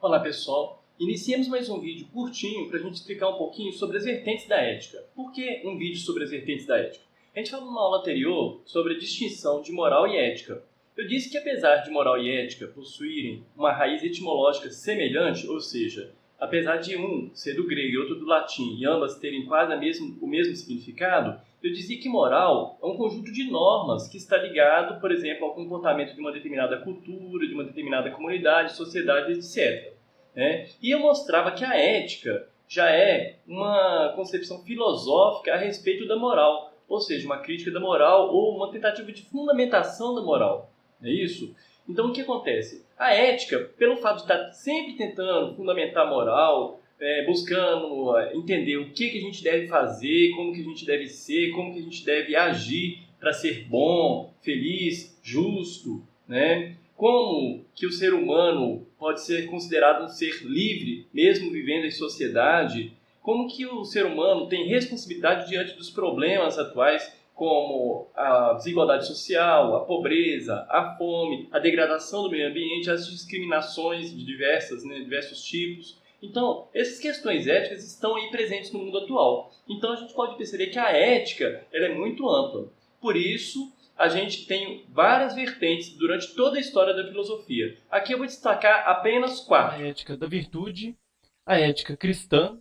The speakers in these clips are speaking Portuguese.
Olá pessoal, iniciemos mais um vídeo curtinho para a gente explicar um pouquinho sobre as vertentes da ética. Por que um vídeo sobre as vertentes da ética? A gente falou numa aula anterior sobre a distinção de moral e ética. Eu disse que apesar de moral e ética possuírem uma raiz etimológica semelhante, ou seja, apesar de um ser do grego e outro do latim e ambas terem quase o mesmo significado, eu dizia que moral é um conjunto de normas que está ligado, por exemplo, ao comportamento de uma determinada cultura, de uma determinada comunidade, sociedade, etc. E eu mostrava que a ética já é uma concepção filosófica a respeito da moral, ou seja, uma crítica da moral ou uma tentativa de fundamentação da moral. É isso? Então, o que acontece? A ética, pelo fato de estar sempre tentando fundamentar a moral, buscando entender o que a gente deve fazer, como que a gente deve ser, como que a gente deve agir para ser bom, feliz, justo, né? Como que o ser humano pode ser considerado um ser livre, mesmo vivendo em sociedade? Como que o ser humano tem responsabilidade diante dos problemas atuais, como a desigualdade social, a pobreza, a fome, a degradação do meio ambiente, as discriminações de diversos tipos. Então, essas questões éticas estão aí presentes no mundo atual. Então, a gente pode perceber que a ética ela é muito ampla. Por isso, a gente tem várias vertentes durante toda a história da filosofia. Aqui eu vou destacar apenas 4. A ética da virtude, a ética cristã,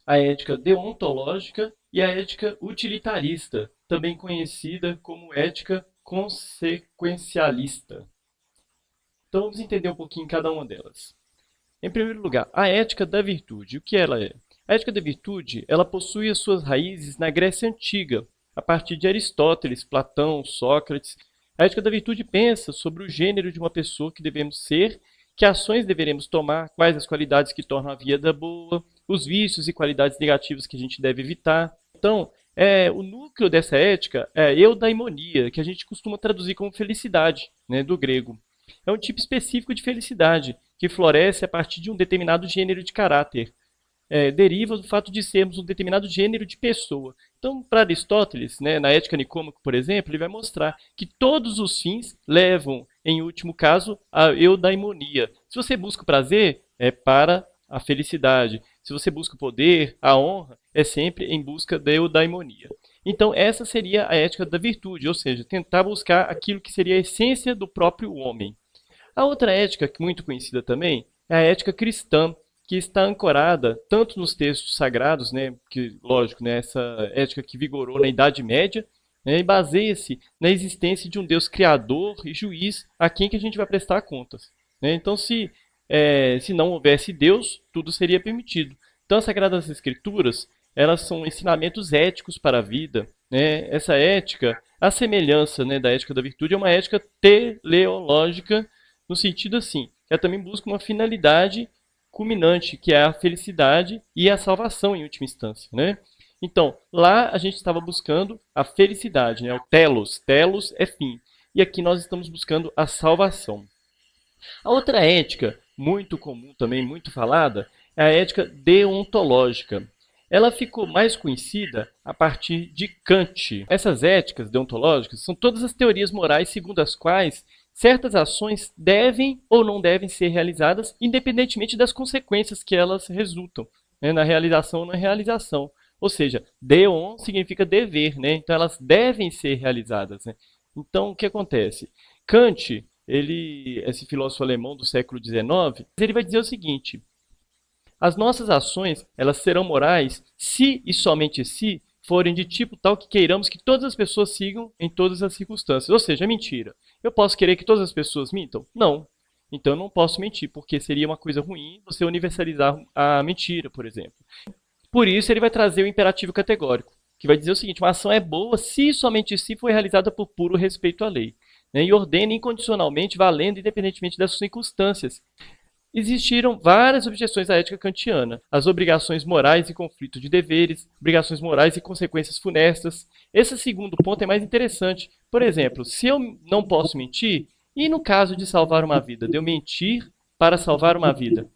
a ética deontológica e a ética utilitarista, também conhecida como ética consequencialista. Então vamos entender um pouquinho cada uma delas. Em primeiro lugar, a ética da virtude. O que ela é? A ética da virtude, ela possui as suas raízes na Grécia Antiga, a partir de Aristóteles, Platão, Sócrates. A ética da virtude pensa sobre o gênero de uma pessoa que devemos ser, que ações deveremos tomar, quais as qualidades que tornam a vida boa, os vícios e qualidades negativas que a gente deve evitar. Então, o núcleo dessa ética é a eudaimonia, que a gente costuma traduzir como felicidade, né, do grego. É um tipo específico de felicidade, que floresce a partir de um determinado gênero de caráter. Deriva do fato de sermos um determinado gênero de pessoa. Então, para Aristóteles, né, na Ética Nicômaco, por exemplo, ele vai mostrar que todos os fins levam, em último caso, à eudaimonia. Se você busca o prazer, é para a felicidade. Se você busca o poder, a honra, é sempre em busca da eudaimonia. Então, essa seria a ética da virtude, ou seja, tentar buscar aquilo que seria a essência do próprio homem. A outra ética, muito conhecida também, é a ética cristã, que está ancorada tanto nos textos sagrados, né, que, lógico, né, essa ética que vigorou na Idade Média, né, e baseia-se na existência de um Deus criador e juiz a quem que a gente vai prestar contas. Né? Então, se não houvesse Deus, tudo seria permitido. Então, as Sagradas Escrituras, elas são ensinamentos éticos para a vida. Né? Essa ética, a semelhança, né, da ética da virtude, é uma ética teleológica, no sentido assim, ela também busca uma finalidade culminante, que é a felicidade e a salvação em última instância, né? Então, lá a gente estava buscando a felicidade, né? O telos, telos é fim. E aqui nós estamos buscando a salvação. A outra ética, muito comum também, muito falada, é a ética deontológica. Ela ficou mais conhecida a partir de Kant. Essas éticas deontológicas são todas as teorias morais segundo as quais certas ações devem ou não devem ser realizadas, independentemente das consequências que elas resultam, né, na realização ou na realização. Ou seja, deon significa dever, né? Então elas devem ser realizadas. Né? Então o que acontece? Kant, esse filósofo alemão do século XIX, ele vai dizer o seguinte: as nossas ações elas serão morais se e somente se forem de tipo tal que queiramos que todas as pessoas sigam em todas as circunstâncias. Ou seja, mentira. Eu posso querer que todas as pessoas mintam? Não. Então eu não posso mentir, porque seria uma coisa ruim você universalizar a mentira, por exemplo. Por isso ele vai trazer o imperativo categórico, que vai dizer o seguinte: uma ação é boa se e somente se for realizada por puro respeito à lei, né, e ordena incondicionalmente, valendo independentemente das circunstâncias. Existiram várias objeções à ética kantiana, as obrigações morais e conflito de deveres, obrigações morais e consequências funestas. Esse segundo ponto é mais interessante. Por exemplo, se eu não posso mentir, e no caso de salvar uma vida, de eu mentir para salvar uma vida?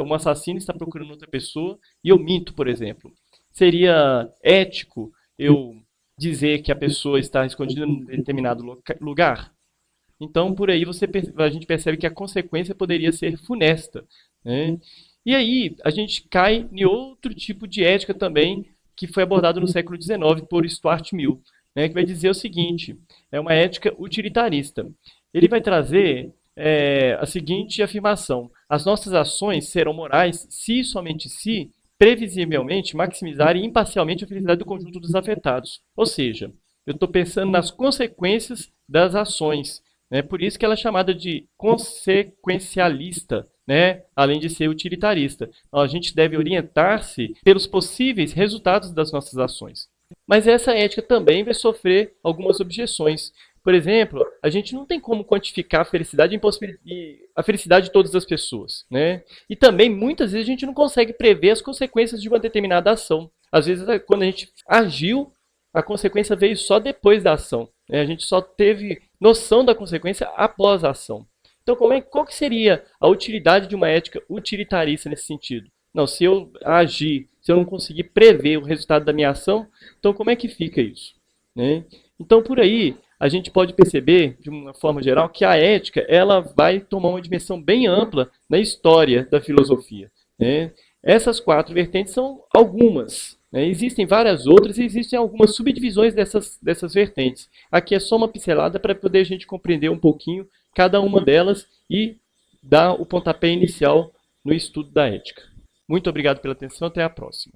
Um assassino está procurando outra pessoa e eu minto, por exemplo. Seria ético eu dizer que a pessoa está escondida em determinado lugar? Então, por aí a gente percebe que a consequência poderia ser funesta. né? E aí a gente cai em outro tipo de ética também, que foi abordado no século XIX por Stuart Mill, né, que vai dizer o seguinte: é uma ética utilitarista. Ele vai trazer a seguinte afirmação: as nossas ações serão morais se e somente se previsivelmente maximizarem imparcialmente a felicidade do conjunto dos afetados. Ou seja, eu estou pensando nas consequências das ações. Né? Por isso que ela é chamada de consequencialista, né? Além de ser utilitarista. Então, a gente deve orientar-se pelos possíveis resultados das nossas ações. Mas essa ética também vai sofrer algumas objeções. Por exemplo, a gente não tem como quantificar a felicidade de todas as pessoas. Né? E também, muitas vezes, a gente não consegue prever as consequências de uma determinada ação. Às vezes, quando a gente agiu, a consequência veio só depois da ação. Né? A gente só teve noção da consequência após a ação. Então, qual que seria a utilidade de uma ética utilitarista nesse sentido? Não, se eu agir, se eu não conseguir prever o resultado da minha ação, então como é que fica isso? Né? Então, por aí, a gente pode perceber, de uma forma geral, que a ética ela vai tomar uma dimensão bem ampla na história da filosofia. Né? Essas 4 vertentes são algumas. Né? Existem várias outras e existem algumas subdivisões dessas vertentes. Aqui é só uma pincelada para poder a gente compreender um pouquinho cada uma delas e dar o pontapé inicial no estudo da ética. Muito obrigado pela atenção, até a próxima.